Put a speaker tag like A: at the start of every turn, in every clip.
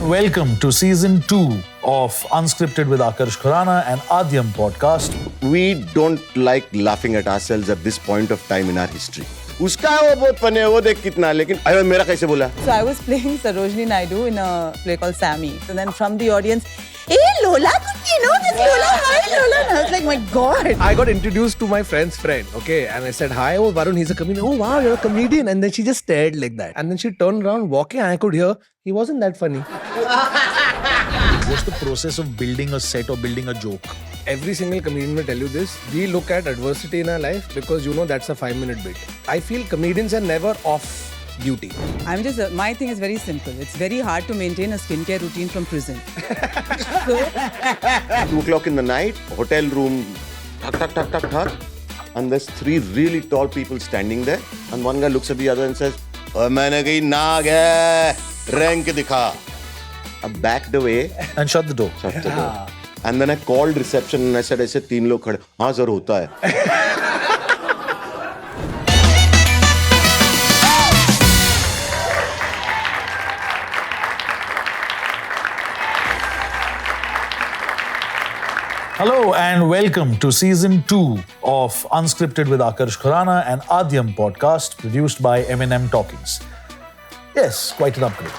A: welcome to season 2 of Unscripted with Akarsh Khurana and Aadyam Podcast.
B: We don't like laughing at ourselves at this point of time in our history. उसका है वो बहुत funny है वो देख कितना लेकिन अरे मेरा कैसे बोला?
C: So I was playing Sarojini Naidu in a play called Sammy. So then from the audience, hey Lola Kutty, no, this Lola, hi Lola. And I was like, my God.
D: I got introduced to my friend's friend, okay, and I said, hi, oh Varun, he's a comedian. Oh wow, you're a comedian. And then she just stared like that. And then she turned around walking and I could hear, he wasn't that funny.
A: What's the process of building a set or building a joke?
D: Every single comedian will tell you this. We look at adversity in our life because you know that's a 5-minute bit. I feel comedians are never off duty.
C: My thing is very simple. It's very hard to maintain a skincare routine from prison.
B: 2 o'clock in the night, hotel room, thak. And there's 3 really tall people standing there. And one guy looks at the other and says, "Oh, मैंने कही नाग है, rank दिखा." I backed away.
A: And shut the door.
B: Shut the door. And then I called reception and I said, ऐसे 3 लोग खड़े, हाँ sir होता है.
A: Hello and welcome to season 2 of Unscripted with Akarsh Khurana and Aadyam Podcast produced by MnM Talkies. Yes, quite an upgrade.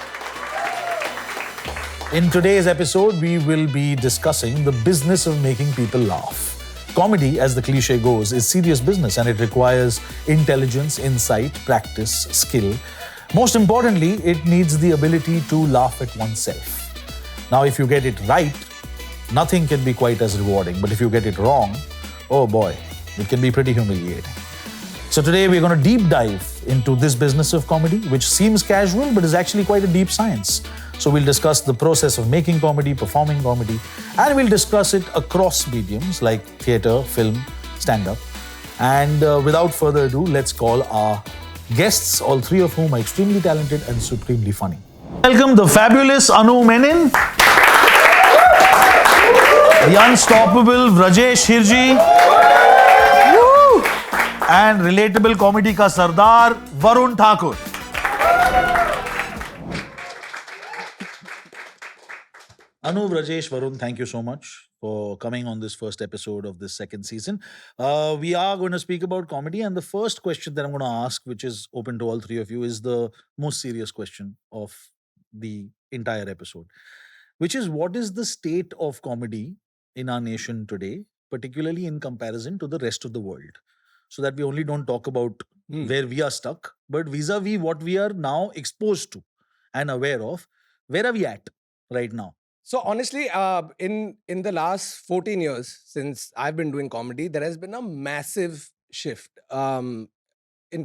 A: In today's episode, we will be discussing the business of making people laugh. Comedy, as the cliche goes, is serious business and it requires intelligence, insight, practice, skill. Most importantly, it needs the ability to laugh at oneself. Now, if you get it right, nothing can be quite as rewarding. But if you get it wrong, oh boy, it can be pretty humiliating. So today we're going to deep dive into this business of comedy, which seems casual, but is actually quite a deep science. So we'll discuss the process of making comedy, performing comedy, and we'll discuss it across mediums like theatre, film, stand-up. And without further ado, let's call our guests, all 3 of whom are extremely talented and supremely funny. Welcome the fabulous Anu Menon, the unstoppable Vrajesh Hirjee, and relatable comedy ka Sardar Varun Thakur. Anu, Vrajesh, Varun, thank you so much for coming on this first episode of this second season. We are going to speak about comedy, and the first question that I'm going to ask, which is open to all 3 of you, is the most serious question of the entire episode, which is what is the state of comedy in our nation today, particularly in comparison to the rest of the world, so that we only don't talk about where we are stuck, but vis-a-vis what we are now exposed to and aware of. Where are we at right now?
D: So honestly, in the last 14 years since I've been doing comedy, there has been a massive shift in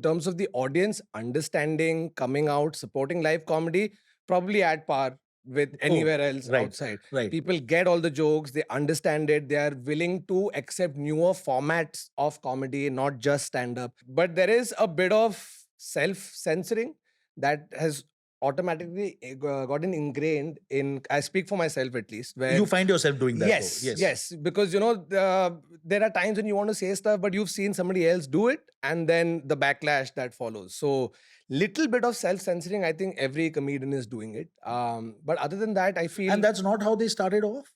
D: terms of the audience understanding, coming out, supporting live comedy, probably at par with anywhere else outside.
A: Right.
D: People get all the jokes, they understand it, they are willing to accept newer formats of comedy, not just stand-up. But there is a bit of self-censoring that has automatically gotten ingrained in, I speak for myself at least, where
A: You find yourself doing that.
D: Yes, because you know there are times when you want to say stuff but you've seen somebody else do it and then the backlash that follows. So little bit of self-censoring, I think every comedian is doing it, but other than that I feel,
A: And that's not how they started off?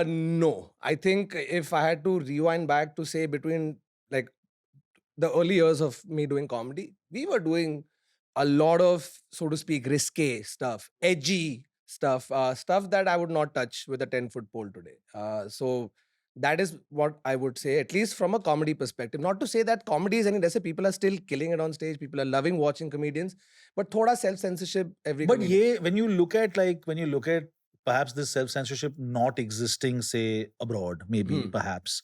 D: no, I think if I had to rewind back to say between like the early years of me doing comedy, we were doing a lot of, so to speak, risque stuff, edgy stuff, stuff that I would not touch with a 10-foot pole today. So that is what I would say, at least from a comedy perspective. Not to say that comedy is any lesser. People are still killing it on stage. People are loving watching comedians. But thoda self-censorship every
A: But
D: comedian.
A: when you look at perhaps this self-censorship not existing, say, abroad, maybe, perhaps,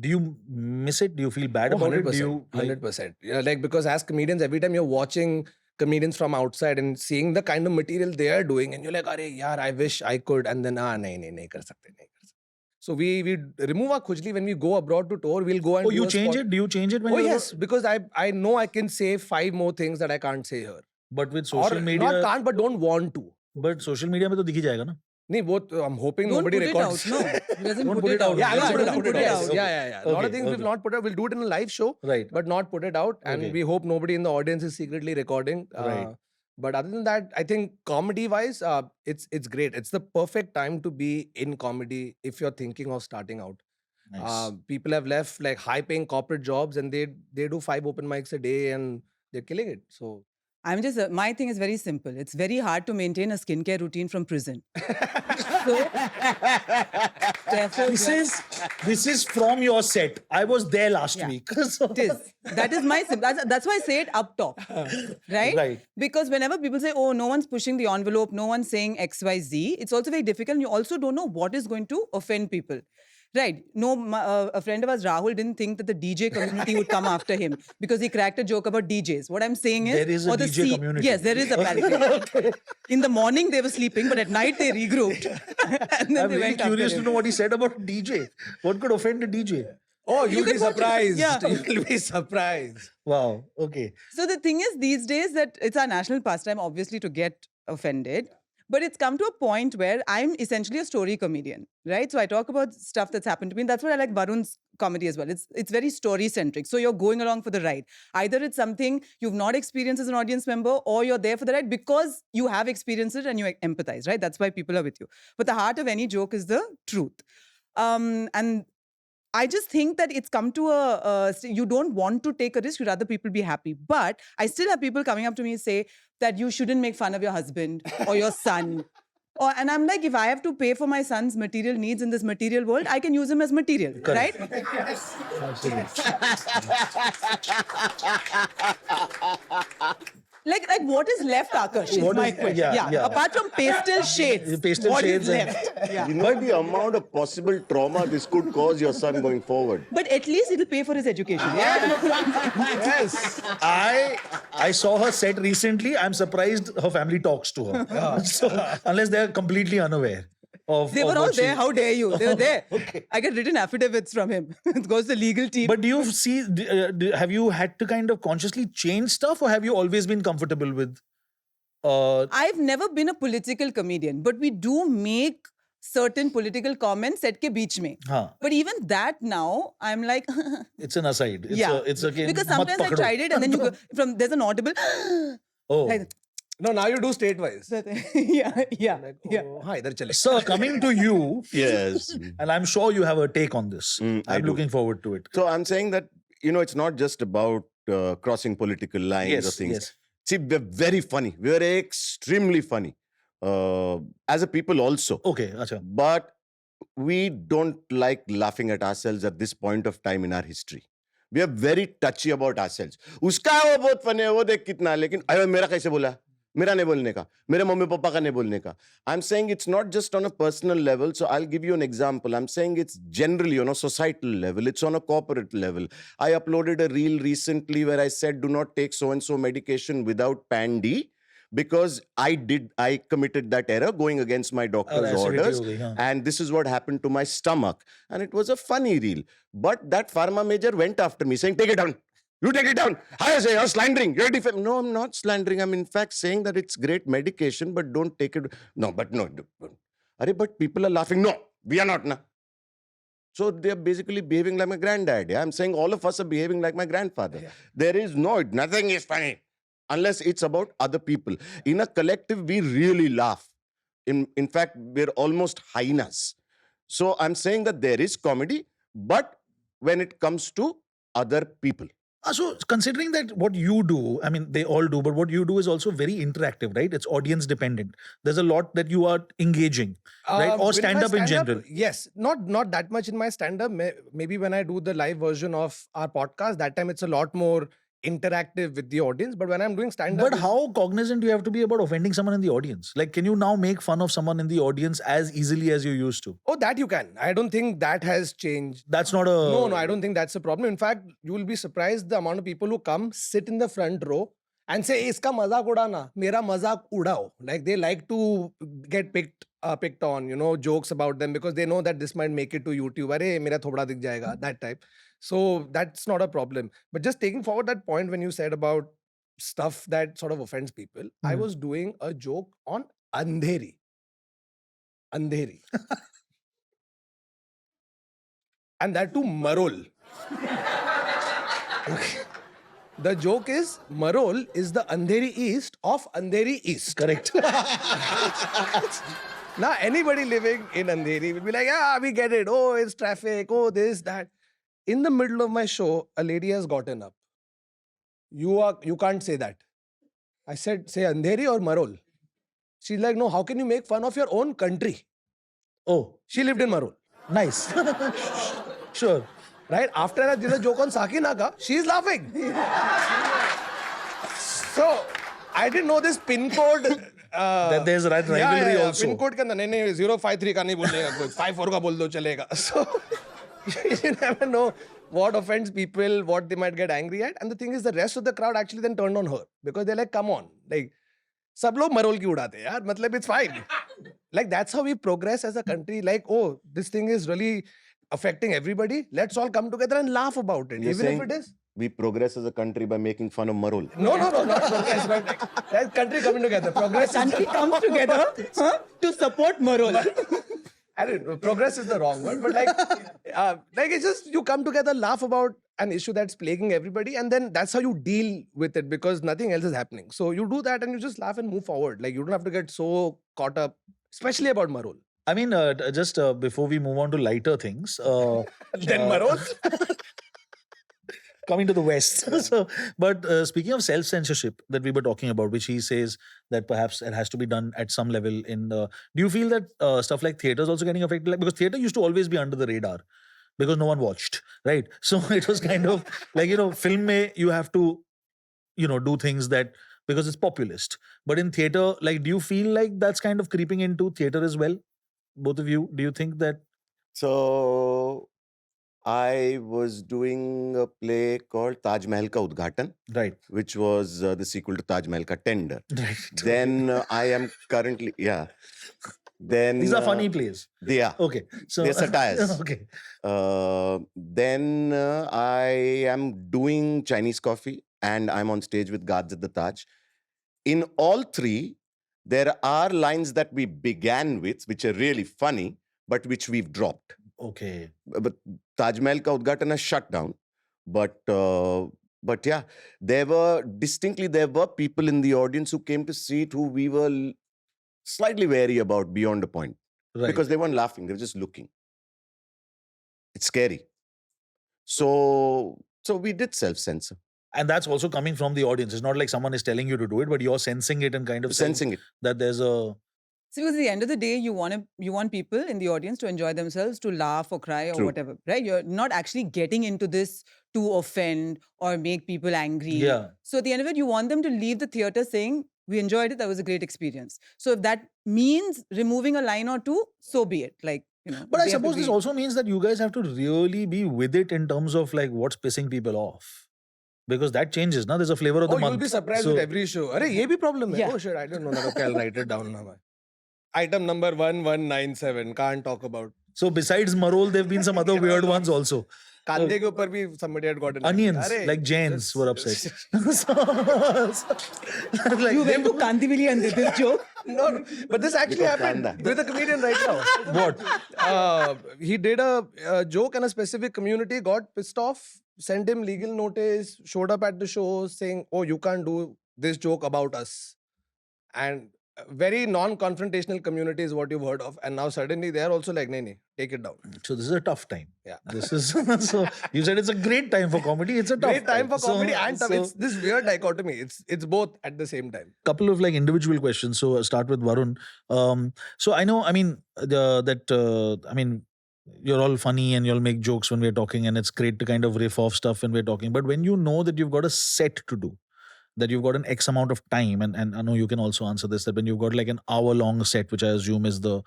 A: do you miss it? Do you feel bad about it? Do
D: 100%.
A: you,
D: 100%. Yeah, like, because as comedians, every time you're watching comedians from outside and seeing the kind of material they are doing, and you're like, "Arey yaar, I wish I could," and then nahi kar sakte. So we remove our khujli when we go abroad to tour. We'll go and
A: you change it? Do you change it when you
D: yes, because I know I can say 5 more things that I can't say here.
A: But with social media,
D: not can't, but don't want to.
A: But social media में तो दिख ही जाएगा ना?
D: नहीं, वो I'm hoping
C: Don't
D: nobody
C: put it
D: records.
C: out, no. He doesn't
A: Don't
C: put it out.
D: Yeah,
C: He
D: I'll
C: doesn't
D: put it out.
C: out.
D: Yeah. A lot of
A: Okay,
D: things we'll not put out. We'll do it in a live show,
A: Right.
D: but not put it out. And
A: Okay.
D: we hope nobody in the audience is secretly recording.
A: Right.
D: But other than that, I think comedy-wise, it's great. It's the perfect time to be in comedy if you're thinking of starting out.
A: Nice.
D: People have left like high-paying corporate jobs and they do 5 open mics a day and they're killing it. So
C: I'm just, my thing is very simple. It's very hard to maintain a skincare routine from prison. So, therefore,
A: This is from your set. I was there last
C: Yeah.
A: week.
C: it is. That is my that's why I say it up top. Right?
A: Right.
C: Because whenever people say, oh, no one's pushing the envelope, no one's saying XYZ, it's also very difficult. And you also don't know what is going to offend people. Right. No, a friend of ours, Rahul, didn't think that the DJ community would come after him because he cracked a joke about DJs. What I'm saying is...
A: There is a
C: or the
A: DJ community.
C: Yes, there is apparently. In the morning, they were sleeping, but at night, they regrouped. And then
A: I'm
C: they
A: really
C: went after
A: curious to
C: him.
A: know what he said about DJ. What could offend a DJ?
D: oh, you'll
C: can
D: be
C: watch it.
D: surprised.
C: Yeah.
D: You'll be surprised.
A: Wow. Okay.
C: So the thing is, these days, that it's our national pastime, obviously, to get offended. But it's come to a point where I'm essentially a story comedian, right? So I talk about stuff that's happened to me. And that's what I like Varun's comedy as well. It's very story-centric. So you're going along for the ride. Either it's something you've not experienced as an audience member, or you're there for the ride because you have experienced it and you empathize, right? That's why people are with you. But the heart of any joke is the truth. And I just think that it's come to you don't want to take a risk, you'd rather people be happy. But I still have people coming up to me and say that you shouldn't make fun of your husband or your son. And I'm like, if I have to pay for my son's material needs in this material world, I can use him as material, right? Like what is left, Akarsh? Is
A: What
C: my
A: is-
C: question.
A: yeah.
C: Apart from pastel shades,
A: Pastel
C: what
A: shades
C: is
A: and-
C: left? Yeah.
B: You know the amount of possible trauma this could cause your son going forward.
C: But at least it'll pay for his education.
D: Yes.
A: I saw her set recently. I'm surprised her family talks to her. So, unless they're completely unaware of
C: They were
A: of
C: all
A: what
C: there.
A: she-
C: How dare you? They were there.
A: Okay.
C: I get written affidavits from him. It goes to the legal team.
A: But do you see, have you had to kind of consciously change stuff, or have you always been comfortable with?
C: I've never been a political comedian, but we do make certain political comments set ke beech mein.
A: Huh.
C: But even that now, I'm like,
A: It's an aside. It's
C: yeah.
A: it's a
C: Because
A: mat
C: sometimes I
A: pakdo.
C: tried it and then you go from, there's an audible,
A: Oh.
C: like,
D: No, now you do state-wise.
C: yeah.
D: Like,
C: Yeah.
D: oh, hi, idhar chale.
A: Sir, coming to you,
B: Yes.
A: and I'm sure you have a take on this.
B: I
A: I'm
B: do.
A: looking forward to it.
B: So I'm saying that, it's not just about crossing political lines or
A: Yes,
B: things.
A: yes.
B: See, we're very funny. We're extremely funny. As a people also.
A: Okay, acha.
B: But we don't like laughing at ourselves at this point of time in our history. We are very touchy about ourselves. Uska hai, wo bahut funny hai, wo dekh kitna, lekin ayo mera kaise bola? Mera nahi bolne ka. Mere mummy papa ka nahi bolne ka. I'm saying it's not just on a personal level. So I'll give you an example. I'm saying it's generally on a societal level. It's on a corporate level. I uploaded a reel recently where I said, do not take so-and-so medication without PAN-D. Because I committed that error going against my doctor's
A: acidity
B: orders.
A: ho gayi, haan.
B: And this is what happened to my stomach. And it was a funny reel. But that pharma major went after me saying, take it down. You take it down. How say you're slandering? You're No, I'm not slandering. I'm in fact saying that it's great medication, but don't take it. No, but no. But people are laughing. No, we are not. Na. So they're basically behaving like my granddad. Yeah? I'm saying all of us are behaving like my grandfather.
D: Yeah.
B: There is nothing is funny. Unless it's about other people. In a collective, we really laugh. In fact, we're almost hyenas. So I'm saying that there is comedy, but when it comes to other people.
A: So considering that what you do, I mean, they all do, but what you do is also very interactive, right? It's audience dependent. There's a lot that you are engaging, right? Or
D: With my
A: stand-up in general.
D: Yes, not that much in my stand-up. Maybe when I do the live version of our podcast, that time it's a lot more interactive with the audience. But when I'm doing stand-up...
A: But how cognizant do you have to be about offending someone in the audience? Like, can you now make fun of someone in the audience as easily as you used to?
D: Oh, that you can. I don't think that has changed.
A: That's not a...
D: No, I don't think that's a problem. In fact, you will be surprised the amount of people who come, sit in the front row and say, iska mazak udana, mera mazak udao. Like they like to get picked on, jokes about them because they know that this might make it to YouTube. Arey, mera thopda dikh jayega, that type. So that's not a problem. But just taking forward that point when you said about stuff that sort of offends people, I was doing a joke on Andheri. And that too Marol. Okay. The joke is, Marol is the Andheri East of Andheri East.
A: Correct.
D: Now, anybody living in Andheri will be like, yeah, we get it. Oh, it's traffic. Oh, this, that. In the middle of my show, a lady has gotten up. You can't say that. I said, say Andheri or Marol. She's like, no, how can you make fun of your own country?
A: Oh,
D: She lived in Marol.
A: nice. Sure.
D: Right? After I did a joke on Sakinaka, she's laughing. So, I didn't know this pin code.
A: That there's rivalry also.
D: Pin code के अंदर नहीं 053 का नहीं बोलेगा कोई 54 का बोल दो चलेगा. So you never know what offends people, what they might get angry at. And the thing is, the rest of the crowd actually then turned on her because they're like, come on, like सब लोग मरोल की उड़ाते हैं यार, मतलब it's fine. Like that's how we progress as a country. Like, oh, this thing is really affecting everybody. Let's all come together and laugh about it,
B: You're
D: even if
B: saying
D: it is.
B: we progress as a country by making fun of Marol.
D: No, not progress. But that country coming together. Progress.
C: Country comes together to support Marol.
D: I don't know, progress is the wrong word, but like it's just you come together, laugh about an issue that's plaguing everybody, and then that's how you deal with it because nothing else is happening. So you do that and you just laugh and move forward. Like you don't have to get so caught up, especially about Marol.
A: I mean, just before we move on to lighter things.
D: Then Marol.
A: Coming to the West. But speaking of self-censorship that we were talking about, which he says that perhaps it has to be done at some level in do you feel that stuff like theatre is also getting affected? Like, because theatre used to always be under the radar because no one watched, right? So it was kind of like, film mein you have to, do things that, because it's populist. But in theatre, like, do you feel like that's kind of creeping into theatre as well? Both of you, do you think that?
B: So I was doing a play called Taj Mahal Ka Udghatan,
A: Right.
B: which was the sequel to Taj Mahal Ka Tender.
A: Right.
B: Then I am currently, Then
A: These are funny plays.
B: They are.
A: Okay. So
B: They're satires.
A: Okay.
B: Then I am doing Chinese coffee and I'm on stage with Guards at the Taj. In all three, there are lines that we began with, which are really funny, but which we've dropped.
A: Okay.
B: But Taj Mahal Ka Udghatan has shut down. But yeah, there were people in the audience who came to see it who we were slightly wary about beyond a point.
A: Right.
B: Because they weren't laughing, they were just looking. It's scary. So we did self-censor.
A: And that's also coming from the audience. It's not like someone is telling you to do it, but you're sensing it and kind of saying
B: Sensing it.
A: that there's a...
C: So because at the end of the day, you want people in the audience to enjoy themselves, to laugh or cry or
B: True.
C: whatever, right? You're not actually getting into this to offend or make people angry.
A: Yeah.
C: So at the end of it, you want them to leave the theater saying, we enjoyed it, that was a great experience. So if that means removing a line or two, so be it. Like,
A: But I suppose this also means that you guys have to really be with it in terms of like what's pissing people off. Because that changes, na? There's a flavor of the month.
D: You'll be surprised with every show. Arey, ye bhi problem hai.
C: Yeah.
D: Oh shit, I don't know that. Okay, I'll write it down now. Item number 1197, can't talk about.
A: So besides Marol, there have been some other weird ones also.
D: Kande ke upar bhi somebody had gotten
A: Onions,
D: Arey,
A: like Jains were upset. Like,
C: You went to Kandivali and did this joke?
D: No, but this actually happened
B: Kanda.
D: with a comedian right now.
A: what?
D: He did a joke and a specific community got pissed off, sent him legal notice, showed up at the show saying, oh, you can't do this joke about us. And very non-confrontational community is what you've heard of. And now suddenly they are also like, nahi, take it down.
A: So this is a tough time.
D: Yeah.
A: This is so you said it's a great time for comedy. It's a tough
D: Great time for comedy and tough.
A: So,
D: It's this weird dichotomy. It's both at the same time.
A: couple of like individual questions. So I'll start with Varun. So I know, you're all funny and you'll make jokes when we're talking, and it's great to kind of riff off stuff when we're talking. But when you know that you've got a set to do, that you've got an X amount of time, and I know you can also answer this, that when you've got like an hour-long set, which I assume is the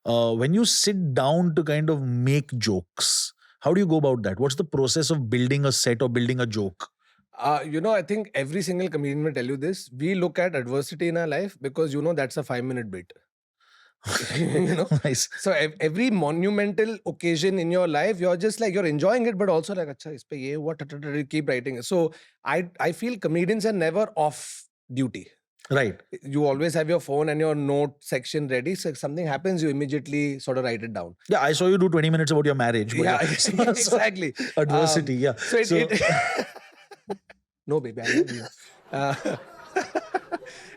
A: when you sit down to kind of make jokes, how do you go about that? What's the process of building a set or building a joke?
D: I think every single comedian will tell you this. We look at adversity in our life because that's a 5-minute bit.
A: Nice.
D: So every monumental occasion in your life, you're just like, you're enjoying it, but also like, acha, ispe ye hua, you keep writing it. So I feel comedians are never off duty.
A: Right.
D: You always have your phone and your note section ready. So if something happens, you immediately sort of write it down.
A: Yeah, I saw you do 20 minutes about your marriage.
D: Yeah, exactly.
A: Adversity, yeah.
D: So No, baby, I love you.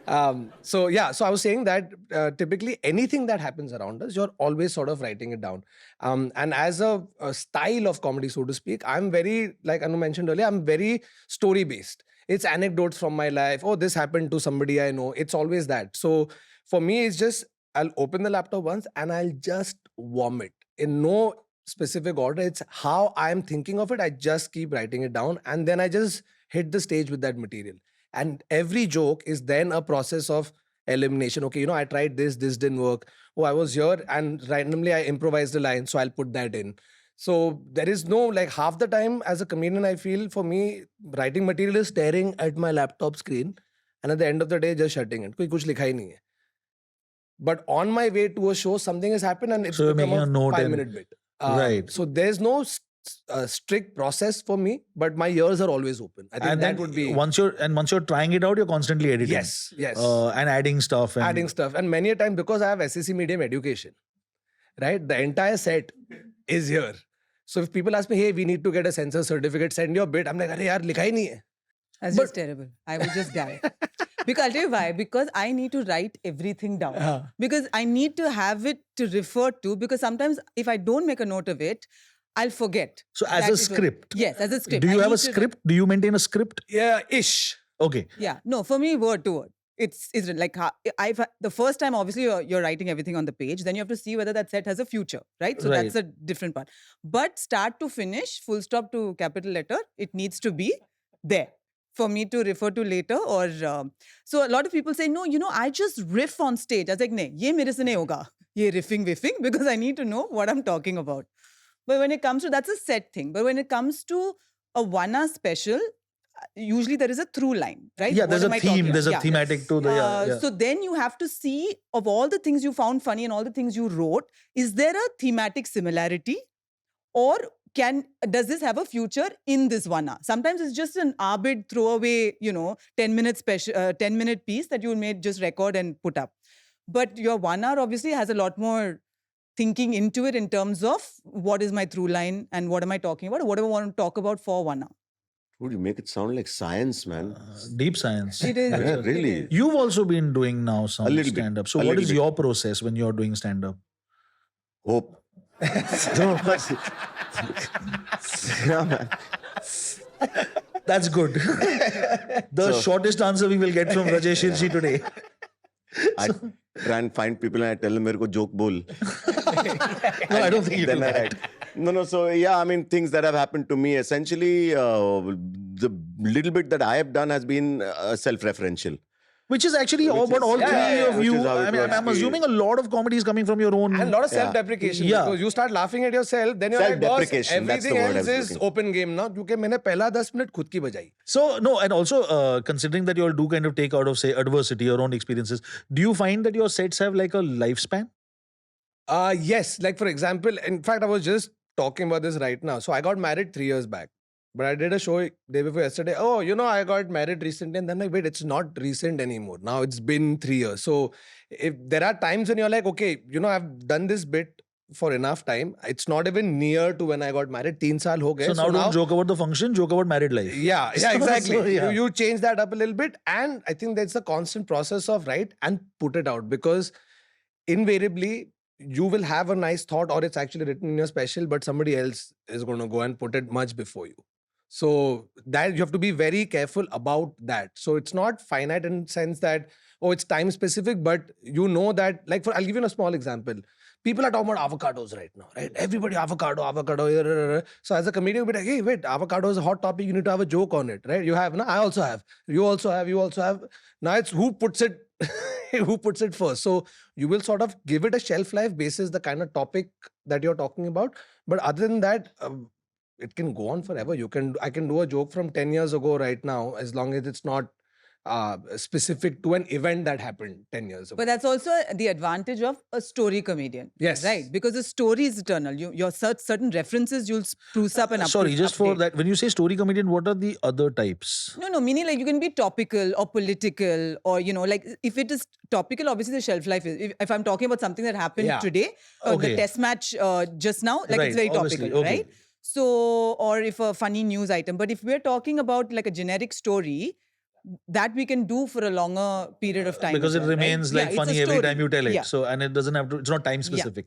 D: Uh, so I was saying that typically anything that happens around us, you're always sort of writing it down. And as a style of comedy, so to speak, I'm very, like Anu mentioned earlier, I'm very story based. It's anecdotes from my life. Oh, this happened to somebody I know. It's always that. So for me, it's just, I'll open the laptop once and I'll just vomit in no specific order. It's how I'm thinking of it. I just keep writing it down and then I just hit the stage with that material. And every joke is then a process of elimination. Okay, I tried this didn't work. Oh, I was here and randomly I improvised a line, so I'll put that in. So there is no, like, half the time as a comedian, I feel for me, writing material is staring at my laptop screen and at the end of the day, just shutting it. Koi kuch likha hi nahi hai. But on my way to a show, something has happened and it's
A: So you're
D: become
A: making a note
D: 5-minute bit.
A: Right.
D: So there's no strict process for me, but my ears are always open. I think
A: And
D: that
A: then
D: would be...
A: once you're trying it out, you're constantly editing.
D: Yes.
A: And adding stuff. And
D: Adding stuff. And many a time, because I have SEC medium education, right? The entire set is here. So if people ask me, hey, we need to get a censor certificate, send your bit. I'm like, arey yaar, likha hi nahi hai.
C: That's just terrible. I would just die. Because I'll tell you why. Because I need to write everything down. Because I need to have it to refer to. Because sometimes if I don't make a note of it, I'll forget.
A: So as a script.
C: Yes, as a script.
A: Do you
C: I
A: have a
C: need to-
A: script? Do you maintain a script?
D: Yeah, ish.
A: Okay.
C: Yeah. No, for me, word to word. It's like the first time, obviously, you're writing everything on the page. Then you have to see whether that set has a future, right? So
A: Right.
C: that's a different part. But start to finish, full stop to capital letter, it needs to be there for me to refer to later. Or so a lot of people say, no, I just riff on stage. I was like, nahi, ye mere se nahi hoga. Ye riffing, because I need to know what I'm talking about. But when it comes to, that's a set thing. But when it comes to a 1-hour special, usually there is a through line, right?
A: Yeah,
C: What
A: there's
C: am
A: a
C: I talking
A: theme. There's a
C: about?
A: thematic to the...
C: So then you have to see, of all the things you found funny and all the things you wrote, is there a thematic similarity? Or does this have a future in this 1 hour? Sometimes it's just an arbid throwaway, 10-minute special, 10-minute piece that you may just record and put up. But your 1 hour obviously has a lot more thinking into it in terms of what is my through line and what am I talking about, or what do I want to talk about for 1 hour.
B: Would you make it sound like science, man?
A: Deep science.
C: It is.
B: Yeah, really.
A: You've also been doing now some
B: A little bit.
A: stand-up. So
B: A
A: what
B: little
A: is
B: bit.
A: your process when you're doing stand-up?
B: Hope. No, but- yeah, man.
A: That's good. The shortest answer we will get from Vrajesh Hirjee today.
B: I try and find people and I tell them, "Mere ko joke bol."
A: No, I don't think you do
B: Then I
A: that.
B: write. No. So yeah, I mean, things that have happened to me. Essentially, the little bit that I have done has been self-referential.
A: Which is actually what all three of
B: which
A: you...
B: is how it
A: I mean,
B: works.
A: I'm assuming a lot of comedy is coming from your own...
D: And a lot of self-deprecation.
A: Yeah.
D: Because you start laughing at yourself, then you're like, boss,
B: Self-deprecation, that's the
D: everything
B: word I
D: else
B: was
D: is
B: looking.
D: open game now. Because मैंने पहला 10 minute खुद की बजाई.
A: So, no, and also considering that you all do kind of take out of, say, adversity, your own experiences, do you find that your sets have like a lifespan?
D: Yes. Like, for example, in fact, I was just talking about this right now. So I got married 3 years back. But I did a show day before yesterday. Oh, I got married recently. And then like, wait, it's not recent anymore. Now it's been 3 years. So if there are times when you're like, okay, I've done this bit for enough time. It's not even near to when I got married. 3 saal ho gaye.
A: So now don't joke about the function, joke about married life.
D: Yeah,
A: So,
D: exactly.
A: yeah.
D: You change that up a little bit. And I think that's a constant process of write and put it out. Because invariably, you will have a nice thought or it's actually written in your special, but somebody else is going to go and put it much before you. So that you have to be very careful about that. So it's not finite in the sense that, oh, it's time specific, but you know that, like I'll give you a small example. People are talking about avocados right now, right? Everybody avocado. So as a comedian, you'll be like, hey, wait, avocado is a hot topic. You need to have a joke on it, right? You have, no? I also have. You also have. Now it's who puts it, who puts it first. So you will sort of give it a shelf life basis, the kind of topic that you're talking about. But other than that, it can go on forever. I can do a joke from 10 years ago right now, as long as it's not specific to an event that happened 10 years ago.
C: But that's also the advantage of a story comedian.
D: Yes.
C: Right? Because the story is eternal. Your certain references you'll spruce up and
A: Sorry, just for
C: update.
A: that, when you say story comedian, what are the other types?
C: No, meaning like you can be topical or political or, like if it is topical, obviously the shelf life is. If I'm talking about something that happened today,
A: Okay.
C: the test match just now, like
A: Right,
C: it's very
A: obviously,
C: topical,
A: okay.
C: right? So, or if a funny news item. But if we're talking about like a generic story, that we can do for a longer period of time.
A: Because
C: as
A: it
C: well, right?
A: remains
C: Yeah,
A: like
C: it's a
A: funny every
C: story.
A: time you tell it.
C: Yeah.
A: So, and it doesn't have to, it's not time
C: Yeah.
A: specific.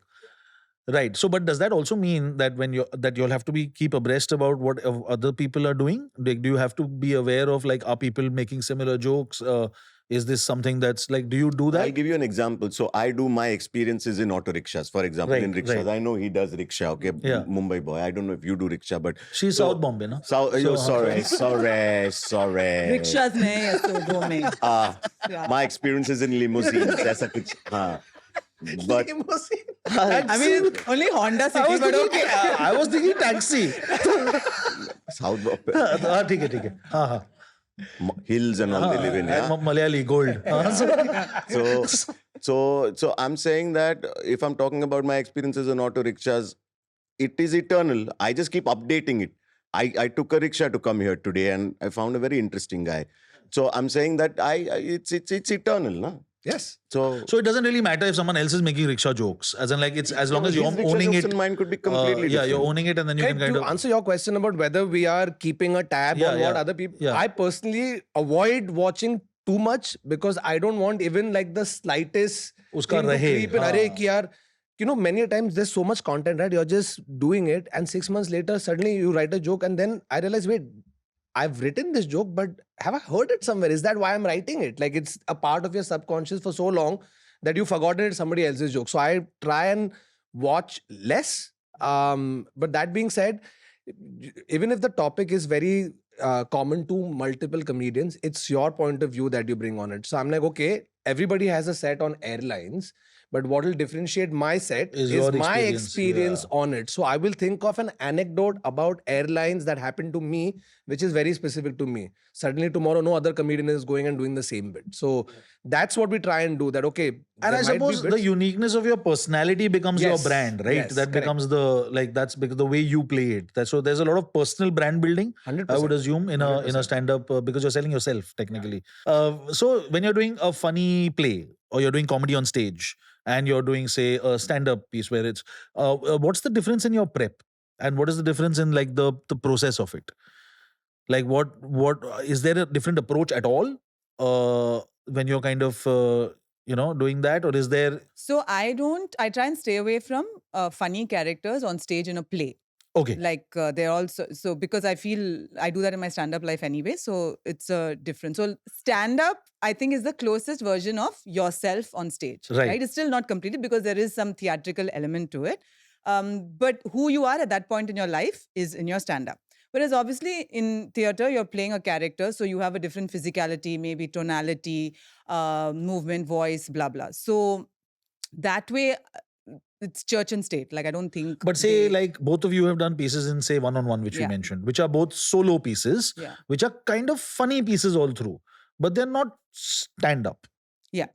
A: Right. So, but does that also mean that when you'll have to be keep abreast about what other people are doing? Like, do you have to be aware of like, are people making similar jokes? Is this something that's like, do you do that?
B: I'll give you an example. So I do my experiences in auto rickshaws. For example, in
A: Right,
B: rickshaws,
A: right.
B: I know he does rickshaw. Okay,
A: Yeah.
B: Mumbai boy. I don't know if you do rickshaw, but
A: She's South Bombay, no?
B: sorry.
C: Rickshaws mein ya Sogo mein. Yeah.
B: My experiences in limousines. ऐसा कुछ, हाँ. But
C: I mean, it's only Honda City, but okay.
A: I was thinking taxi.
B: South Bombay,
A: हाँ, ठीक है. हाँ.
B: hills and all they live in. Yeah?
A: Malayali gold.
B: So I'm saying that if I'm talking about my experiences in auto rickshaws, it is eternal. I just keep updating it. I took a rickshaw to come here today and I found a very interesting guy. So I'm saying that it's eternal, no?
D: Yes.
B: So
A: it doesn't really matter if someone else is making rickshaw jokes. As in like, it's as long as you're
B: his rickshaw
A: owning
B: jokes
A: it.
B: and mine could be completely
A: yeah,
B: different.
A: you're owning it and then you can kind
D: To
A: of...
D: answer your question about whether we are keeping a tab
A: Yeah,
D: on
A: yeah.
D: what other people,
A: Yeah.
D: I personally avoid watching too much because I don't want even like the slightest
A: Uska
D: thing to
A: rahe.
D: creep in.
A: हाँ.
D: Arey ki yaar, you know, many times there's so much content, right? You're just doing it, and 6 months later, suddenly you write a joke, and then I realize, wait, I've written this joke, but have I heard it somewhere? Is that why I'm writing it? Like it's a part of your subconscious for so long that you've forgotten it's somebody else's joke. So I try and watch less. But that being said, even if the topic is very common to multiple comedians, it's your point of view that you bring on it. So I'm like, okay, everybody has a set on airlines, but what will differentiate my set
A: Is
D: is
A: your
D: my
A: experience,
D: experience
A: yeah.
D: on it. So I will think of an anecdote about airlines that happened to me, which is very specific to me. Suddenly tomorrow, no other comedian is going and doing the same bit. So that's what we try and do. That okay,
A: And
D: there
A: I
D: might be
A: suppose the
D: bits-
A: uniqueness of your personality becomes your
D: Yes,
A: brand, right?
D: yes,
A: That
D: correct.
A: becomes that's because the way you play it. So there's a lot of personal brand building.
D: 100%.
A: I would assume in a stand-up because you're selling yourself technically. So when you're doing a funny play or you're doing comedy on stage and you're doing say a stand-up piece where it's what's the difference in your prep and what is the difference in like the process of it? Like what is there a different approach at all when you're kind of doing that, or is there?
C: So I try and stay away from funny characters on stage in a play.
A: Okay.
C: Like they're also, so because I feel I do that in my stand-up life anyway, so it's a different. So stand-up, I think, is the closest version of yourself on stage.
A: Right.
C: It's still not completed because there is some theatrical element to it. But who you are at that point in your life is in your stand-up. Whereas obviously in theater, you're playing a character, so you have a different physicality, maybe tonality, movement, voice, blah, blah. So that way, it's church and state. Like, I don't think.
A: But say like both of you have done pieces in say one-on-one, which we
C: Yeah.
A: mentioned, which are both solo pieces,
C: Yeah.
A: which are kind of funny pieces all through, but they're not stand-up.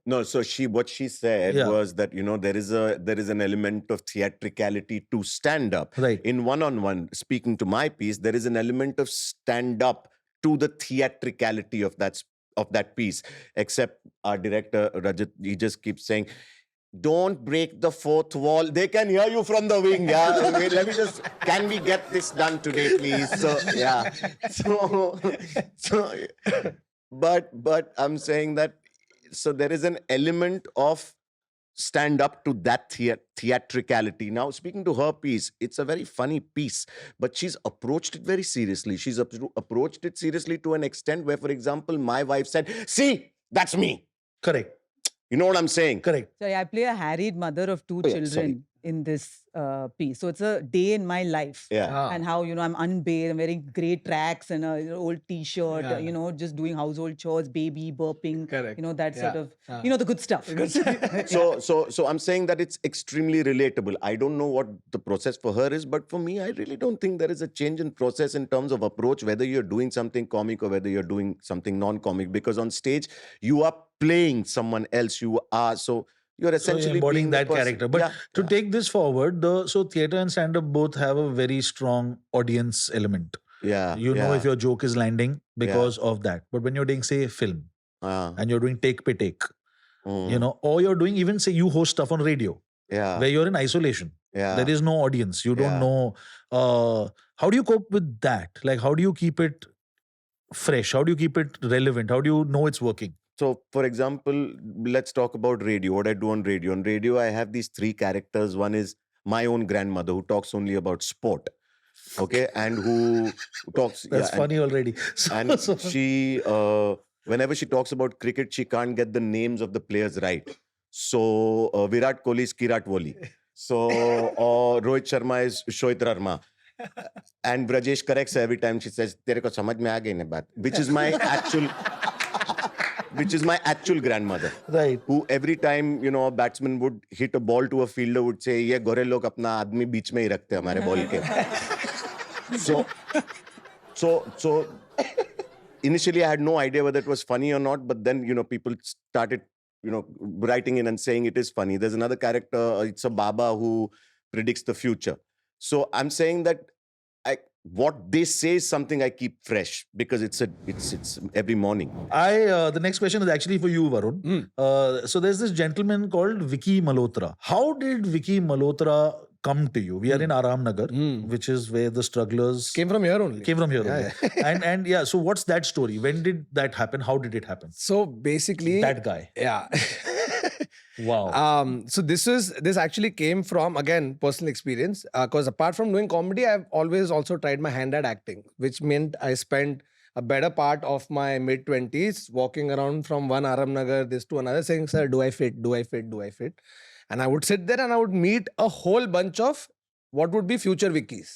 B: No, so what she said
A: Yeah.
B: was that there is an element of theatricality to stand up.
A: Right.
B: In one-on-one, speaking to my piece, there is an element of stand up to the theatricality of that piece. Except our director Rajat, he just keeps saying, "Don't break the fourth wall." They can hear you from the wing. Yeah, wait, can we get this done today, please? So yeah, but I'm saying that. So there is an element of stand up to that theatricality. Now, speaking to her piece, it's a very funny piece, but she's approached it very seriously. She's approached it seriously to an extent where, for example, my wife said, "See, that's me."
A: Correct.
B: You know what I'm saying?
A: Correct.
C: Sorry, I play a harried mother of two
B: Oh, yeah,
C: children
B: sorry.
C: in this piece. So it's a day in my life.
B: Yeah.
D: Ah.
C: And how, I'm unbathed, I'm wearing grey tracks and a old t-shirt,
D: Yeah.
C: just doing household chores, baby, burping,
D: Correct.
C: that sort
D: Yeah.
C: of,
D: Ah.
C: the good stuff.
B: So I'm saying that it's extremely relatable. I don't know what the process for her is, but for me, I really don't think there is a change in process in terms of approach, whether you're doing something comic or whether you're doing something non-comic, because on stage, you are playing someone else. You're essentially
A: embodying
B: being the
A: that
B: person.
A: character. But
B: Yeah,
A: to
B: yeah.
A: take this forward, so theater and stand-up both have a very strong audience element.
B: Yeah,
A: You know if your joke is landing because of that. But when you're doing, say, film and you're doing take pe take, or you're doing even, say, you host stuff on radio
B: yeah,
A: where you're in isolation.
B: yeah.
A: There is no audience. You don't
B: Yeah.
A: know How do you cope with that? Like, how do you keep it fresh? How do you keep it relevant? How do you know it's working?
B: So, for example, let's talk about radio. What I do on radio. On radio, I have these three characters. One is my own grandmother who talks only about sport. Okay, and who talks.
A: That's funny already.
B: And she, whenever she talks about cricket, she can't get the names of the players right. So Virat Kohli is Kirat Kohli. So Rohit Sharma is Shohit Sharma. And Vrajesh corrects her every time she says, "Tere ko samajh mein aa gayi na baat," which is my actual grandmother.
A: Right.
B: Who every time, you know, a batsman would hit a ball to a fielder would say, "Ye गोरे लोग अपना आदमी बीच में ही रखते हैं हमारे ball के." So initially I had no idea whether it was funny or not, but then, you know, people started, you know, writing in and saying it is funny. There's another character, it's a Baba who predicts the future. So I'm saying that what they say is something I keep fresh because it's every morning.
A: The next question is actually for you, Varun. So there's this gentleman called Vicky Malhotra. How did Vicky Malhotra come to you? We are in Aadyam Nagar, which is where the strugglers
D: Came from here only.
A: And yeah, so what's that story? When did that happen? How did it happen?
D: So basically,
A: That guy.
D: yeah.
A: Wow.
D: So this actually came from, again, personal experience. Because apart from doing comedy, I've always also tried my hand at acting, which meant I spent a better part of my mid-20s walking around from one Aadyam Nagar, this to another, saying, "Sir, do I fit? Do I fit? Do I fit?" And I would sit there and I would meet a whole bunch of what would be future Vickies.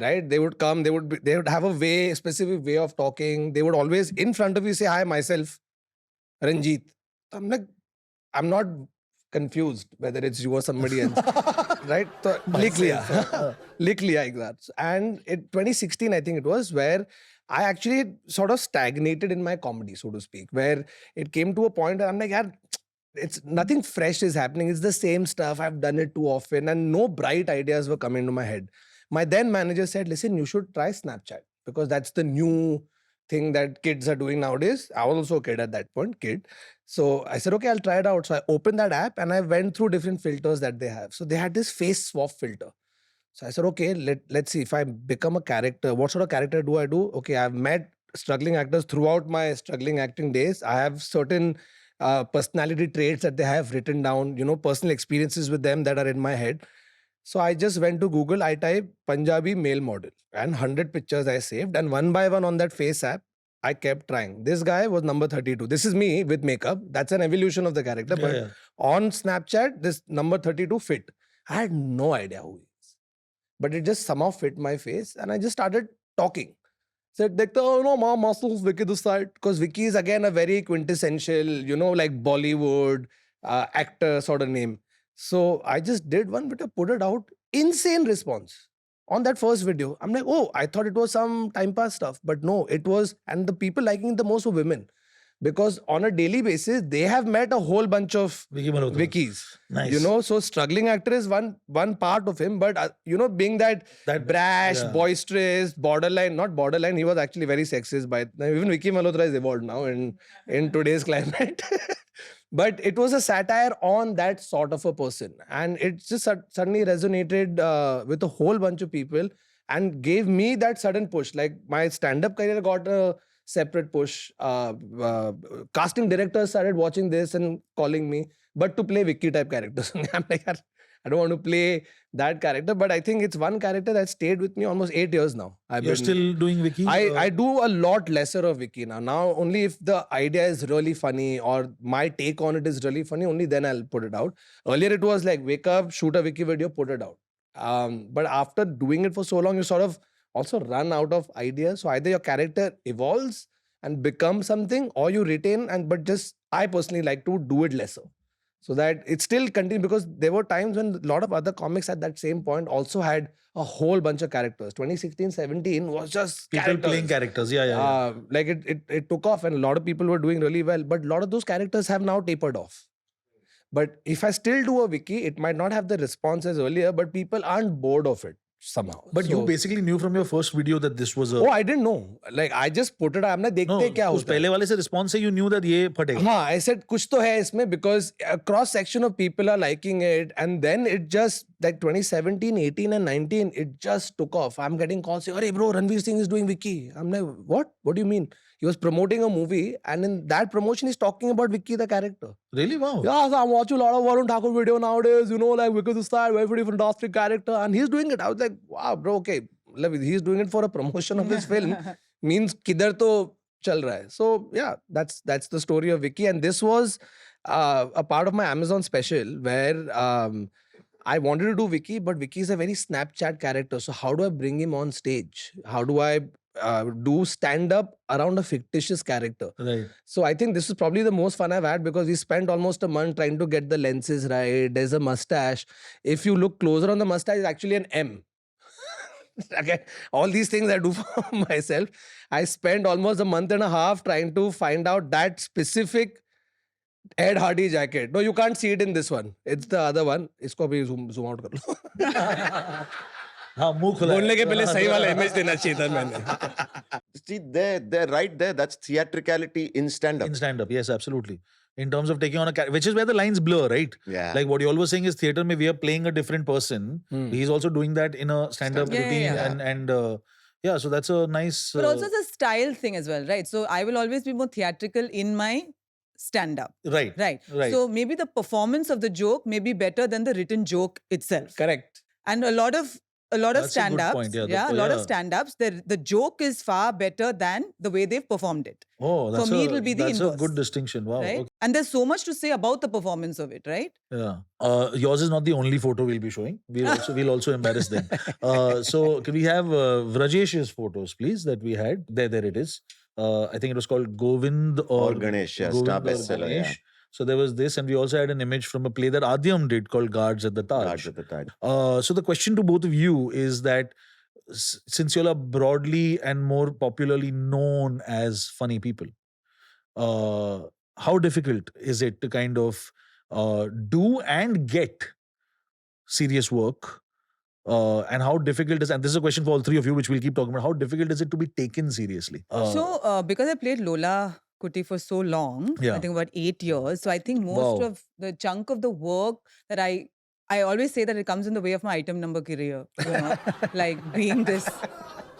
D: Right? They would come, they would have a specific way of talking. They would always in front of you say, "Hi, myself, Ranjit." I'm like, I'm not confused whether it's you or somebody else. Right? So, लिख लिया exact. And in 2016, I think it was, where I actually sort of stagnated in my comedy, so to speak, where it came to a point where I'm like, "Yaar, it's nothing fresh is happening. It's the same stuff. I've done it too often," and no bright ideas were coming to my head. My then manager said, "Listen, you should try Snapchat because that's the new thing that kids are doing nowadays." I was also a kid at that point, So I said, "Okay, I'll try it out." So I opened that app and I went through different filters that they have. So they had this face swap filter. So I said, "Okay, let's see if I become a character. What sort of character do I do?" Okay, I've met struggling actors throughout my struggling acting days. I have certain personality traits that they have written down, you know, personal experiences with them that are in my head. So I just went to Google, I typed Punjabi male model and 100 pictures I saved, and one by one on that face app, I kept trying. This guy was number 32. This is me with makeup. That's an evolution of the character. But on Snapchat, this number 32 fit. I had no idea who he is. But it just somehow fit my face and I just started talking. Said, "Oh no, my muscles, Vicky this side." Because Vicky is again a very quintessential, you know, like Bollywood actor sort of name. So I just did one, but I put it out. Insane response on that first video. I'm like, oh, I thought it was some time pass stuff. But no, it was, and the people liking it the most were women. Because on a daily basis, they have met a whole bunch of Vickies.
A: Nice.
D: You know, so struggling actor is one part of him. But, you know, being that brash, boisterous, borderline, not borderline, he was actually very sexist. Even Vicky Malhotra is evolved now in today's climate. But it was a satire on that sort of a person. And it just suddenly resonated with a whole bunch of people and gave me that sudden push. Like my stand-up career got a separate push. Casting directors started watching this and calling me, but to play Vicky type characters. I'm like, I don't want to play that character, but I think it's one character that stayed with me almost 8 years now.
A: You're still doing Vicky?
D: I do a lot lesser of Vicky now. Now only if the idea is really funny or my take on it is really funny, only then I'll put it out. Earlier it was like wake up, shoot a Vicky video, put it out. But after doing it for so long, you sort of also run out of ideas. So either your character evolves and becomes something, or you retain but just I personally like to do it lesser. So that it still continues, because there were times when a lot of other comics at that same point also had a whole bunch of characters. 2016-17 was just
A: people playing characters.
D: Like it took off and a lot of people were doing really well. But a lot of those characters have now tapered off. But if I still do a Vicky, it might not have the response as earlier, but people aren't bored of it. somehow.
A: But you
D: So-
A: basically knew from your first video that this was a...
D: Oh, I didn't know. Like I just put it. हमने देखते
A: no,
D: हैं क्या
A: उस
D: होता है.
A: पहले वाले से response से you knew that ये फटेगा.
D: हाँ, I said कुछ तो है इसमें because a cross section of people are liking it, and then it just like 2017, 18, and 19, it just took off. I'm getting calls saying, "Hey bro, Ranveer Singh is doing Vicky." I'm like, "What? What do you mean?" He was promoting a movie, and in that promotion, he's talking about Vicky the character.
A: Really? Wow.
D: Yeah, so I'm watching a lot of Varun Thakur video nowadays. You know, like Vicky the style, very fantastic character, and he's doing it. I was like, "Wow, bro, okay." Like, he's doing it for a promotion of this film. Means kidhar to chal raha hai. So yeah, that's the story of Vicky, and this was a part of my Amazon special where I wanted to do Vicky, but Vicky is a very Snapchat character. So how do I bring him on stage? How do I do stand-up around a fictitious character?
A: Right.
D: So I think this is probably the most fun I've had because we spent almost a month trying to get the lenses right. There's a mustache. If you look closer on the mustache, it's actually an M. Okay, all these things I do for myself. I spent almost a month and a half trying to find out that specific Ed Hardy jacket. No, you can't see it in this one. It's the other one. इसको भी zoom out कर लो.
A: हाँ, मुंह खुला है.
D: बोलने के पहले सही वाला image देना चाहिए था मैंने.
B: See, they're right there. That's theatricality in stand-up.
A: In stand-up, yes, absolutely. In terms of taking on a character, which is where the lines blur, right?
B: Yeah.
A: Like what you always saying is theater mein we are playing a different person. He's also doing that in a stand-up
C: Yeah,
A: routine
C: yeah.
A: and yeah, so that's a nice...
C: But also it's a style thing as well, right? So I will always be more theatrical in my stand-up.
A: Right.
C: Right.
A: Right.
C: So maybe the performance of the joke may be better than the written joke itself.
D: Correct.
C: And a lot of
A: That's a good
C: stand-ups,
A: point, yeah,
C: a lot of
A: yeah.
C: stand-ups, the joke is far better than the way they've performed it.
A: Oh, that's
C: me, it'll be the
A: that's a
C: inverse.
A: good distinction. Wow.
C: Right?
A: Okay.
C: And there's so much to say about the performance of it, right?
A: Yeah. Yours is not the only photo we'll be showing. We'll also embarrass them. So can we have Vrajesh's photos, please, that we had? There it is. I think it was called Govind
B: Or Ganesh, yeah,
A: Govind
B: star
A: or
B: bestseller, yeah.
A: Ganesh. So there was this, and we also had an image from a play that Aadyam did called Guards at the Taj.
B: Guards at the Taj.
A: So the question to both of you is that since you all are broadly and more popularly known as funny people, how difficult is it to kind of do and get serious work? And how difficult is, and this is a question for all three of you, which we'll keep talking about, how difficult is it to be taken seriously?
C: So because I played Lola Kutty for so long,
A: Yeah.
C: I think about 8 years. So I think most
A: Wow.
C: of the chunk of the work that I always say that it comes in the way of my item number career. You know? Like being this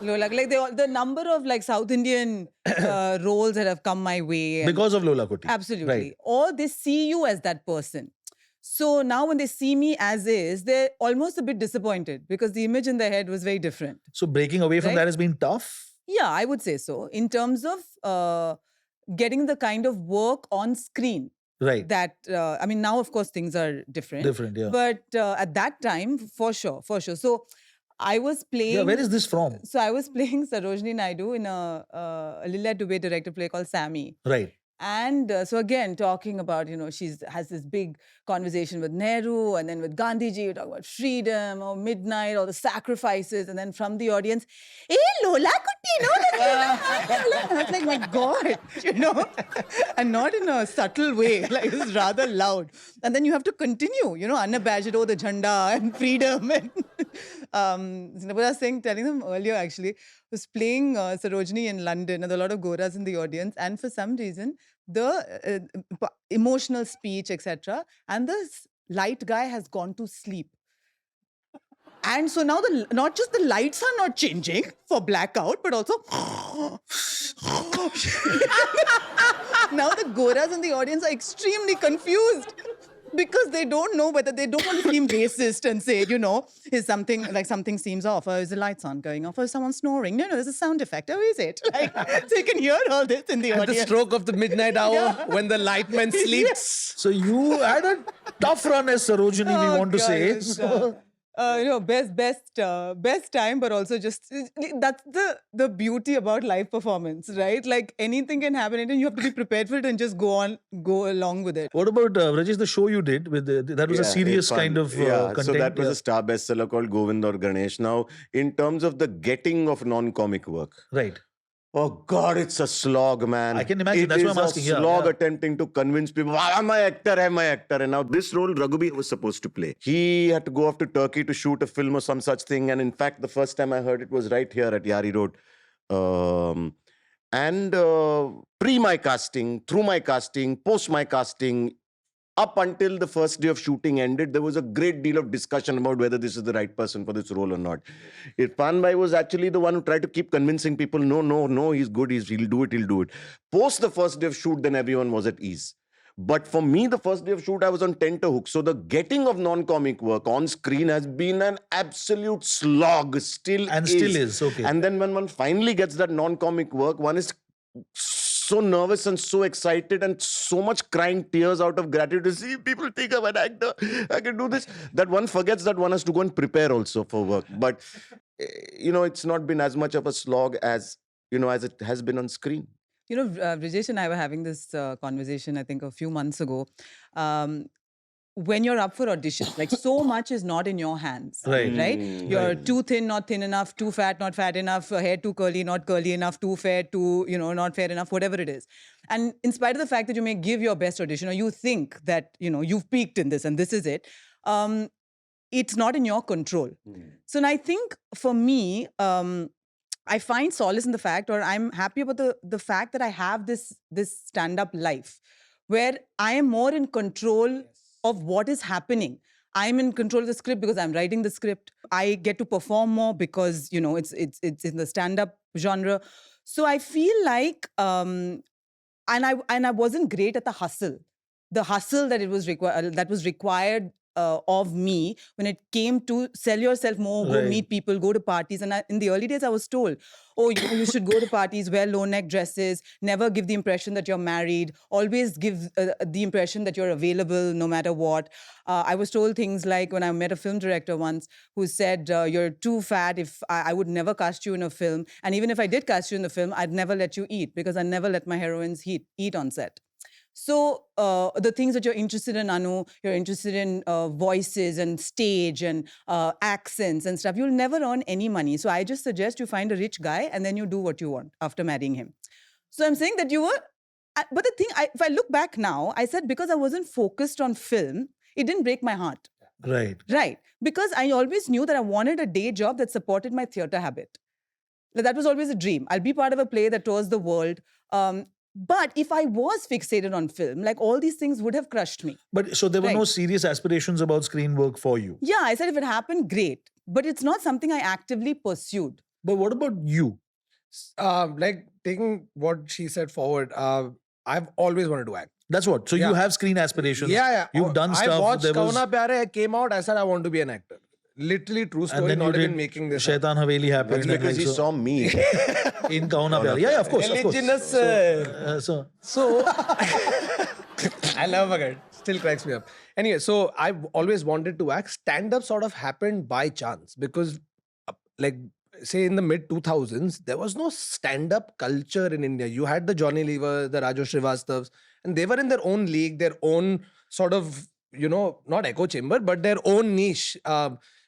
C: Lola, like the number of like South Indian roles that have come my way. and-
A: Because of Lola Kutty.
C: Absolutely.
A: Right.
C: Or they see you as that person. So now when they see me as is, they're almost a bit disappointed because the image in their head was very different.
A: So breaking away from
C: Right?
A: that has been tough.
C: Yeah, I would say so. In terms of getting the kind of work on screen
A: Right.
C: that, I mean, now of course things are different.
A: Different, yeah.
C: But at that time, for sure. So I was playing.
A: Yeah, where is this from?
C: So I was playing Sarojini Naidu in a Lila Dubey directed play called Sammy.
A: Right.
C: And so again, talking about, you know, she has this big conversation with Nehru and then with Gandhiji, we talk about freedom or midnight or the sacrifices. And then from the audience, hey, Lola Kutty, no? And I was like, my God, you know, and not in a subtle way, like it's rather loud. And then you have to continue, you know, unabashed, oh, the jhanda and freedom. And I was telling them earlier actually, was playing Sarojini in London and there were a lot of Goras in the audience. And for some reason, the emotional speech, etc. And the light guy has gone to sleep. And so now not just the lights are not changing for blackout, but also now the Goras in the audience are extremely confused. Because they don't know whether they don't want to seem racist and say, you know, is something like something seems off, or is the lights aren't going off, or is someone snoring? No, there's a sound effect. Oh, is it? Like, so you can hear all this in the
D: At
C: audience.
D: the stroke of the midnight hour when the lightman sleeps.
A: So you had a tough run as Sarojini, we
C: Oh,
A: want to
C: God,
A: say.
C: it's, you know, best time, but also just that's the beauty about live performance, right? Like anything can happen, and you have to be prepared for it and just go along with it.
A: What about Vrajesh, the show you did with that was a
B: Yeah,
A: serious
B: fun.
A: kind of
B: yeah.
A: content?
B: So that was
A: yeah.
B: a star bestseller called Govind or Ganesh. Now, in terms of the getting of non-comic work,
A: Right.
B: Oh God, it's a slog, man.
A: I can imagine.
B: It
A: That's why
B: is
A: I'm asking.
B: a
A: Yeah,
B: slog
A: yeah.
B: attempting to convince people, I'm my actor, I'm my actor. And now this role Raghubi was supposed to play. He had to go off to Turkey to shoot a film or some such thing. And in fact, the first time I heard it was right here at Yari Road. And pre my casting, through my casting, post my casting, up until the first day of shooting ended, there was a great deal of discussion about whether this is the right person for this role or not. Irfan Bhai was actually the one who tried to keep convincing people, no, he's good, he'll do it. Post the first day of shoot, then everyone was at ease. But for me, the first day of shoot, I was on tenterhook. So the getting of non-comic work on screen has been an absolute slog. Still
A: is. Okay.
B: And then when one finally gets that non-comic work, one is so nervous and so excited and so much crying tears out of gratitude to see people think I'm an actor, I can do this, that one forgets that one has to go and prepare also for work. But it's not been as much of a slog as as it has been on screen.
C: Vrajesh and I were having this conversation, I think, a few months ago. When you're up for auditions, like so much is not in your hands, right? You're too thin, not thin enough, too fat, not fat enough, hair too curly, not curly enough, too fair, too, not fair enough, whatever it is. And in spite of the fact that you may give your best audition or you think that, you've peaked in this and this is it, it's not in your control. So and I think for me, I find solace in the fact, or I'm happy about the fact that I have this stand-up life where I am more in control of what is happening. I'm in control of the script because I'm writing the script. I get to perform more because, it's in the stand-up genre. So I feel like, and I wasn't great at the hustle that was required of me when it came to sell yourself more, go meet people, go to parties. And in the early days, I was told, you should go to parties, wear low-neck dresses, never give the impression that you're married, always give the impression that you're available no matter what. I was told things like, when I met a film director once who said, you're too fat, if I would never cast you in a film. And even if I did cast you in the film, I'd never let you eat because I never let my heroines eat on set. So the things that you're interested in, Anu, you're interested in voices and stage and accents and stuff, you'll never earn any money. So I just suggest you find a rich guy and then you do what you want after marrying him. So I'm saying that you were, but the thing, if I look back now, I said because I wasn't focused on film, it didn't break my heart. Right. Because I always knew that I wanted a day job that supported my theatre habit. That was always a dream. I'll be part of a play that tours the world. But if I was fixated on film, like all these things would have crushed me.
A: But so there were no serious aspirations about screen work for you?
C: Yeah, I said if it happened, great. But it's not something I actively pursued.
A: But what about you?
D: Like taking what she said forward, I've always wanted to act.
A: That's what. So you have screen aspirations.
D: Yeah.
A: You've done stuff.
D: I watched Kauna Pyare, I came out, I said I want to be an actor. Literally true story, not even making this.
A: Shaitan Haveli happened.
B: That's because he saw me.
A: In Kauna Pyare. Yeah, of course.
D: So I'll never forget. Still cracks me up. Anyway, so I've always wanted to act. Stand-up sort of happened by chance because, like, say in the mid 2000s, there was no stand-up culture in India. You had the Johnny Lever, the Raju Srivastavs, and they were in their own league, their own sort of, not echo chamber, but their own niche.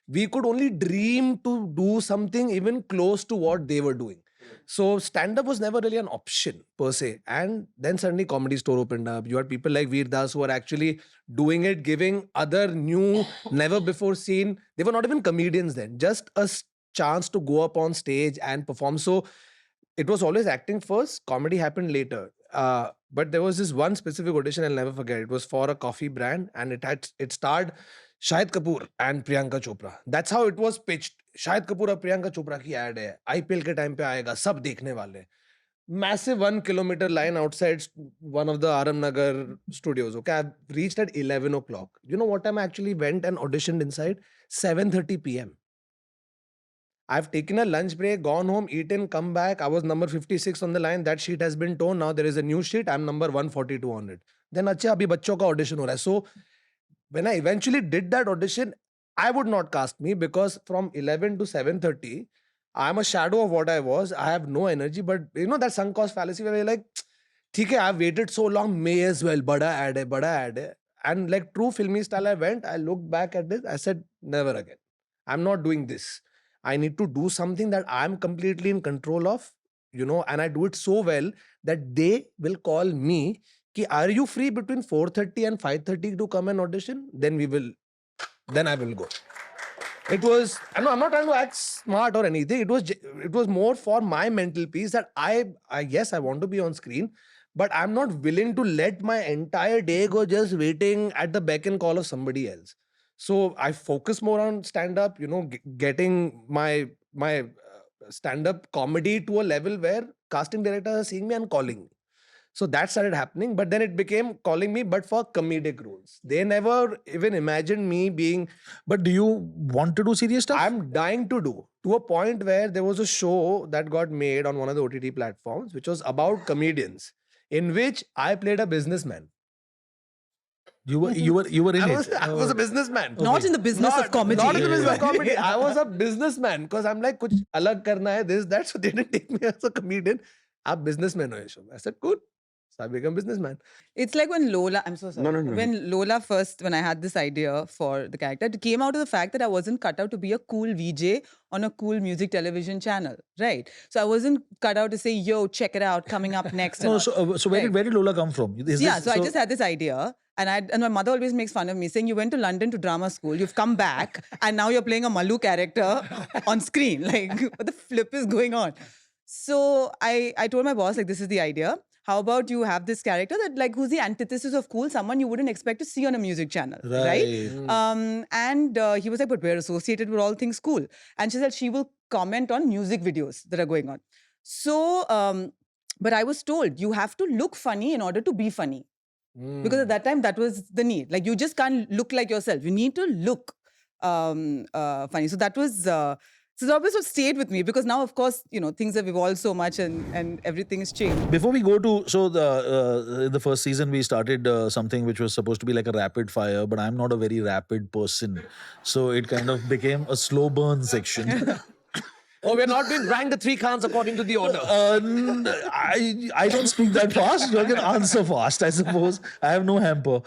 D: We could only dream to do something even close to what they were doing. So stand-up was never really an option per se. And then suddenly Comedy Store opened up. You had people like Veer Das who were actually doing it, giving other new, never before seen. They were not even comedians then. Just a chance to go up on stage and perform. So it was always acting first. Comedy happened later. But there was this one specific audition I'll never forget. It was for a coffee brand and it starred Shahid Kapoor and Priyanka Chopra. That's how it was pitched. Shahid Kapoor और Priyanka Chopra की ad है. IPL के time पे आएगा. सब देखने वाले. Massive 1 kilometer line outside one of the Aadyam Nagar studios. Okay, I've reached at 11 o'clock. You know what time I actually went and auditioned inside? 7:30 p.m. I've taken a lunch break, gone home, eaten, come back. I was number 56 on the line. That sheet has been torn. Now there is a new sheet. I'm number 142 on it. Then अच्छा अभी बच्चों का audition हो रहा है. So when I eventually did that audition, I would not cast me because from 11 to 7:30, I'm a shadow of what I was. I have no energy. But you know that sunk cost fallacy where you're like, ठीक है, I've waited so long, may as well. बड़ा ad है. And like true filmy style, I went. I looked back at this. I said, never again. I'm not doing this. I need to do something that I'm completely in control of. and I do it so well that they will call me, ki, are you free between 4:30 and 5:30 to come and audition? Then I will go. It was, I'm not trying to act smart or anything. It was more for my mental peace that I yes, I want to be on screen, but I'm not willing to let my entire day go just waiting at the beck and call of somebody else. So I focus more on stand-up, getting my stand-up comedy to a level where casting directors are seeing me and calling me. So that started happening, but then it became calling me, but for comedic roles. They never even imagined me being.
A: But do you want to do serious stuff?
D: I'm dying to do, to a point where there was a show that got made on one of the OTT platforms, which was about comedians, in which I played a businessman.
A: You were in it.
D: I was a businessman.
C: Not in the business of comedy.
D: Not in the business of comedy. I was a businessman because I'm like, kuch alag karna hai, this, that. So they didn't take me as a comedian. Aap businessman ho ye show. I said, good. So I became businessman.
C: It's like when Lola, I'm so sorry.
B: No.
C: When Lola when I had this idea for the character, it came out of the fact that I wasn't cut out to be a cool VJ on a cool music television channel, right? So I wasn't cut out to say, yo, check it out, coming up next.
A: No, so where did Lola come from?
C: So I just had this idea. And my mother always makes fun of me, saying, you went to London to drama school, you've come back, and now you're playing a Malu character on screen. Like, what the flip is going on? So I told my boss, like, this is the idea. How about you have this character that, like, who's the antithesis of cool, someone you wouldn't expect to see on a music channel, right? And he was like, but we're associated with all things cool. And she said she will comment on music videos that are going on. So, but I was told, you have to look funny in order to be funny. Because at that time, that was the need. Like, you just can't look like yourself. You need to look funny. So that was... So that always stayed with me because now, of course, things have evolved so much and everything has changed.
A: Before we go to, the first season we started something which was supposed to be like a rapid fire, but I'm not a very rapid person. So it kind of became a slow burn section.
D: Oh, we're not doing rank the three Khans according to the order.
A: I don't speak that fast. You can answer fast, I suppose. I have no hamper.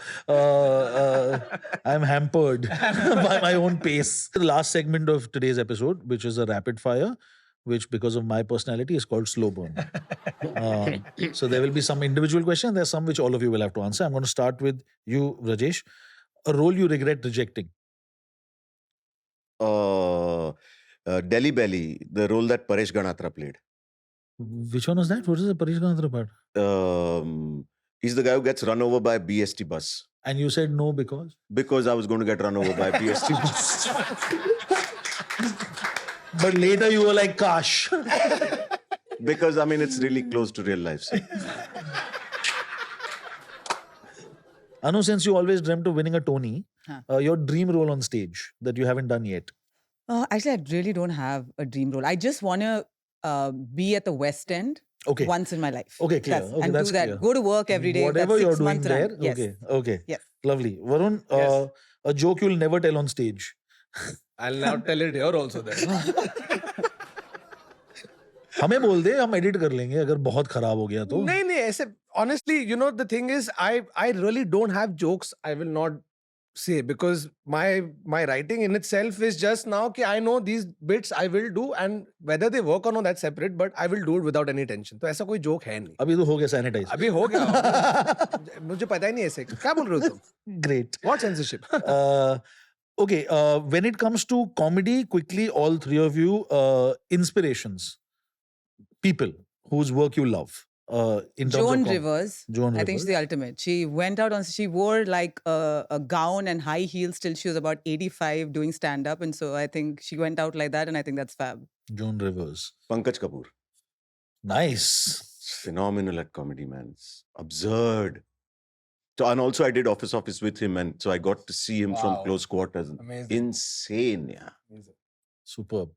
A: I'm hampered by my own pace. The last segment of today's episode, which is a rapid fire, which because of my personality is called slow burn. So there will be some individual questions. There's some which all of you will have to answer. I'm going to start with you, Vrajesh. A role you regret rejecting?
B: Delhi Belly, the role that Paresh Ganatra played.
A: Which one was that? What is the Paresh Ganatra part?
B: He's the guy who gets run over by a BST bus.
A: And you said no because?
B: Because I was going to get run over by a BST bus.
A: But later you were like, Kash.
B: Because, it's really close to real life. So.
A: Anu, since you always dreamt of winning a Tony, your dream role on stage that you haven't done yet?
C: Actually, I really don't have a dream role. I just want to be at the West End once in my life.
A: Okay, clear.
C: And
A: that's
C: do that.
A: Clear.
C: Go to work every day.
A: Whatever you're doing there.
C: Run. Yes.
A: Okay.
C: Yes.
A: Lovely. Varun, a joke you'll never tell on stage.
D: I'll now tell it here also then.
A: हमें बोल दे, हम edit कर लेंगे अगर बहुत खराब हो गया तो.
D: नहीं ऐसे honestly, the thing is, I really don't have jokes I will not say because my writing in itself is just now कि I know these bits I will do and whether they work or not that's separate, but I will do it without any tension. तो ऐसा कोई joke है नहीं.
A: अभी तो हो गया sanitize.
D: अभी हो गया. मुझे पता ही नहीं ऐसे. क्या बोल रहे हो तुम?
A: Great.
D: What censorship?
A: Okay, when it comes to comedy, quickly, all three of you, inspirations, people whose work you love. In terms
C: Joan
A: of
C: Rivers. I think she's the ultimate. She went out she wore like a gown and high heels till she was about 85 doing stand-up. And so I think she went out like that and I think that's fab.
A: Joan Rivers.
B: Pankaj Kapoor.
A: Nice.
B: Phenomenal at comedy, man. It's absurd. So, and also I did Office with him and so I got to see him from close quarters.
D: Amazing.
B: Insane, yeah.
D: Amazing.
A: Superb.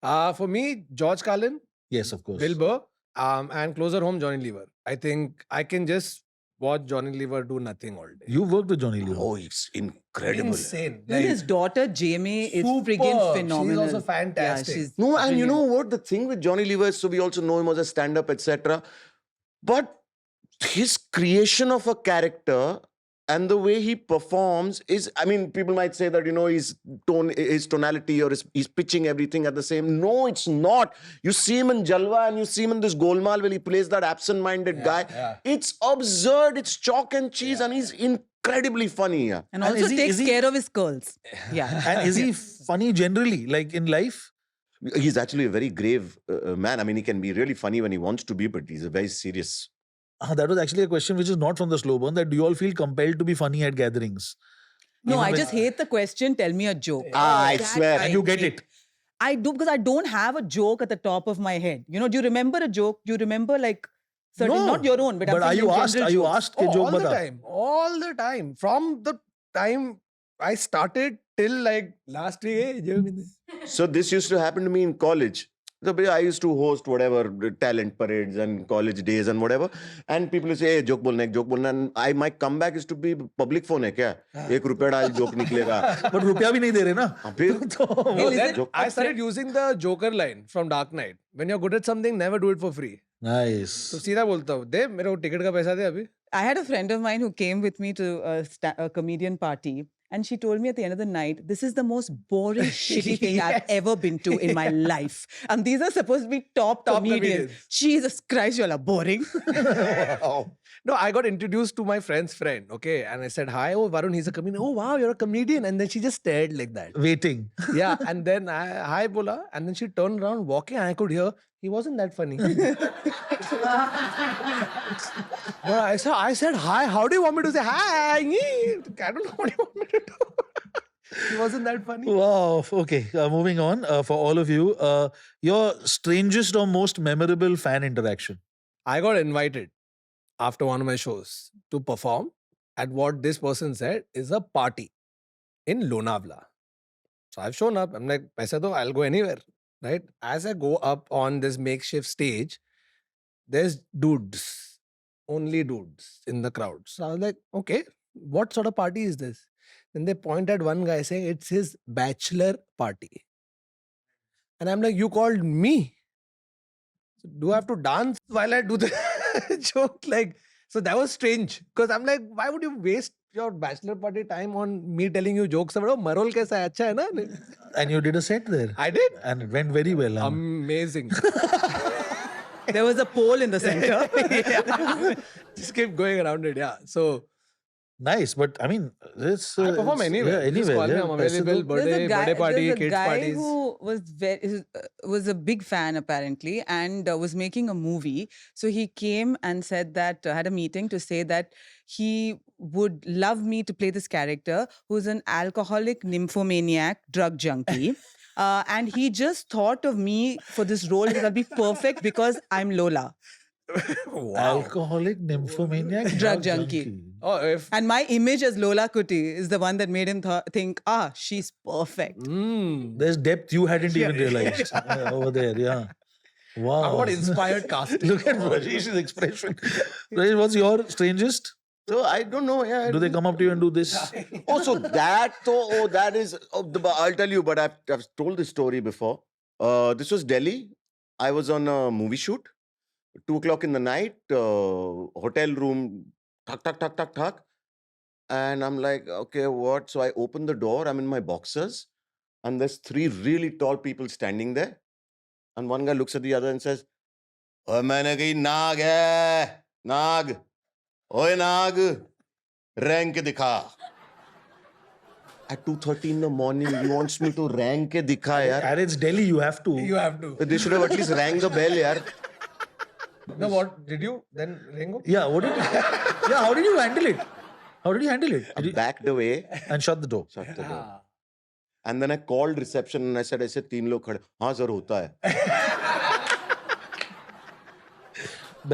D: For me, George Carlin.
A: Yes, of course.
D: Bill Burr. And closer home, Johnny Lever. I think I can just watch Johnny Lever do nothing all day.
A: You worked with Johnny Lever.
B: Oh, it's incredible.
D: Insane.
C: And his daughter, Jamie, is friggin' phenomenal.
D: She's also fantastic.
C: Yeah, she's
B: No, and you
C: brilliant.
B: know what? The thing with Johnny Lever is, so we also know him as a stand-up, etc. But his creation of a character and the way he performs is, I mean, people might say that, his tonality or he's pitching everything at the same. No, it's not. You see him in Jalwa and you see him in this Golmaal where he plays that absent-minded guy.
D: Yeah.
B: It's absurd. It's chalk and cheese, and he's incredibly funny. Yeah.
C: And also takes care of his curls. Yeah.
A: And is he funny generally, like in life?
B: He's actually a very grave man. I mean, he can be really funny when he wants to be, but he's a very serious.
A: That was actually a question which is not from the slow burn. That do you all feel compelled to be funny at gatherings?
C: No,
A: Even
C: I
A: when-
C: just hate the question, tell me a joke.
B: I
C: That
B: swear.
A: And you get it.
C: I do, because I don't have a joke at the top of my head. Do you remember a joke? Do you remember like certain,
A: No.
C: not your own, but, I'm
A: But are
C: saying
A: you
C: in
A: asked?
C: general
A: Are you
C: jokes.
A: asked? "Ke joke
D: all the
A: bata."
D: time. All the time. From the time I started till like last week. Hey, joke in this.
B: So this used to happen to me in college. So I used to host whatever talent parades and college days and whatever. And people would say, hey, joke bolna. And my comeback is to be public phone hai kya? ₹1 डाल joke निकलेगा.
A: But रुपया भी नहीं दे रहे ना.
B: हाँ, फिर?
A: तो-
C: Hey, listen,
B: joke.
D: I started using the Joker line from Dark Knight. When you're good at something, never do it for free.
A: Nice.
D: तो सीधा बोलता हूँ, दे मेरे को टिकट का पैसा दे अभी.
C: I had a friend of mine who came with me to a comedian party. And she told me at the end of the night, this is the most boring, shitty thing I've ever been to in my life. And these are supposed to be top comedians. Jesus Christ, you all are boring.
A: Wow.
D: No, I got introduced to my friend's friend, okay? And I said, hi, oh, Varun, he's a comedian. Oh, wow, you're a comedian. And then she just stared like that.
A: Waiting.
D: Yeah, and then hi, bola. And then she turned around, walking, and I could hear, he wasn't that funny. But I said, hi, how do you want me to say hi? I don't know what you want me to do. He wasn't that funny.
A: Wow. Okay. Moving on. For all of you, your strangest or most memorable fan interaction.
D: I got invited after one of my shows to perform at what this person said is a party in Lonavala. So I've shown up. I'm like, paisa do, I'll go anywhere. Right? As I go up on this makeshift stage, there's dudes, only dudes in the crowd. So I was like, okay, what sort of party is this? Then they point at one guy saying it's his bachelor party. And I'm like, you called me? So do I have to dance while I do the joke? Like, so that was strange. Because I'm like, why would you waste your bachelor party time on me telling you jokes about Marol kaisa hai, acha hai na?
A: And you did a set there.
D: I did.
A: And it went very well. huh?
D: Amazing.
C: There was a pole in the center.
D: Just keep going around it, yeah. So
A: Nice. But I mean, it's.
D: I perform anywhere.
A: Yeah,
D: Just
A: anywhere.
D: call me, I'm available. Birthday party,
C: there's a
D: kids
C: guy
D: parties.
C: who was a big fan apparently and was making a movie. So he came and said that had a meeting to say that he would love me to play this character who's an alcoholic nymphomaniac drug junkie. And he just thought of me for this role because I'll be perfect because I'm Lola.
A: Alcoholic, nymphomaniac,
C: Drug junkie.
D: Oh, if
C: And my image as Lola Kutty is the one that made him think, she's perfect.
A: There's depth you hadn't even realized over there. Yeah. Wow.
D: what inspired casting.
A: Look at Rajesh's expression. Rajesh, what's your strangest?
B: So I don't know. Yeah.
A: Do they come up to you and do this?
B: So that is. I'll tell you, but I've told this story before. This was Delhi. I was on a movie shoot. 2:00 in the night. Hotel room. Thak. And I'm like, okay, what? So I open the door. I'm in my boxers, and there's 3 really tall people standing there. And one guy looks at the other and says, "Oh, maine kahi naag hai, naag. Oye naag, rank dikha." At 2:30 in the morning, he wants me to rank dikha, yaar.
A: And it's Delhi, you have to.
D: You have to.
B: They should have at least rang the bell, yaar.
D: No, what did you then Ringo?
A: Yeah, what did you, yeah, how did you handle it? How did you handle it? Did you-
B: Backed away,
A: and shut the door.
B: shut the door. And then I called reception and I said, ऐसे 3 लोग खड़े. हाँ sir, होता है.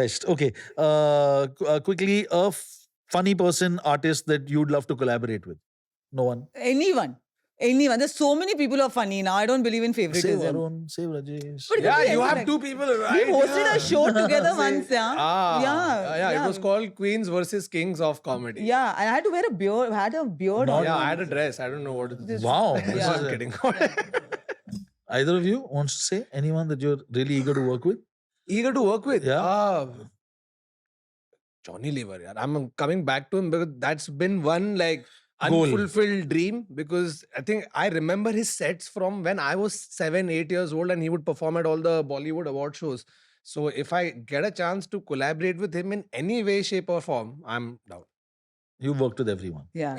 A: Best. Okay. Quickly, a funny person, artist that you'd love to collaborate with. No one.
C: Anyone. There's so many people who are funny now. I don't believe in
A: Say
C: favoritism.
A: Varun, say Vrajesh.
C: But it
D: Yeah,
C: could be
D: you
C: anyone,
D: have
C: like-
D: 2 people,
C: We
D: right?
C: hosted a show together once, yeah.
D: Yeah. It was called Queens versus Kings of Comedy.
C: Yeah, I had to wear a beard.
A: Not-
D: Yeah, I had a dress. I don't know what it is.
A: Wow.
C: Yeah.
D: I'm kidding.
A: Either of you wants to say anyone that you're really eager to work with?
D: Eager to work with.
A: Yeah.
D: Johnny Lever, yaar. I'm coming back to him because that's been one like
A: Goal.
D: unfulfilled dream, because I think I remember his sets from when I was 7, 8 years old, and he would perform at all the Bollywood award shows. So if I get a chance to collaborate with him in any way, shape or form, I'm down.
A: You've worked with everyone.
C: Yeah.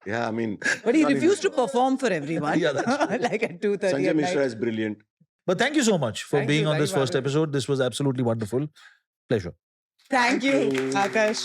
B: Yeah, I mean.
C: But he refused to perform for everyone.
A: Yeah, that's true.
C: Like at 2:30
B: Sanjay
C: at
B: Mishra
C: night.
B: is brilliant.
A: But thank you so much for
D: Thank
A: being
D: you,
A: on
D: thank
A: this
D: you for
A: first
D: having me.
A: episode. This was absolutely wonderful. Pleasure.
C: Thank you, Akash.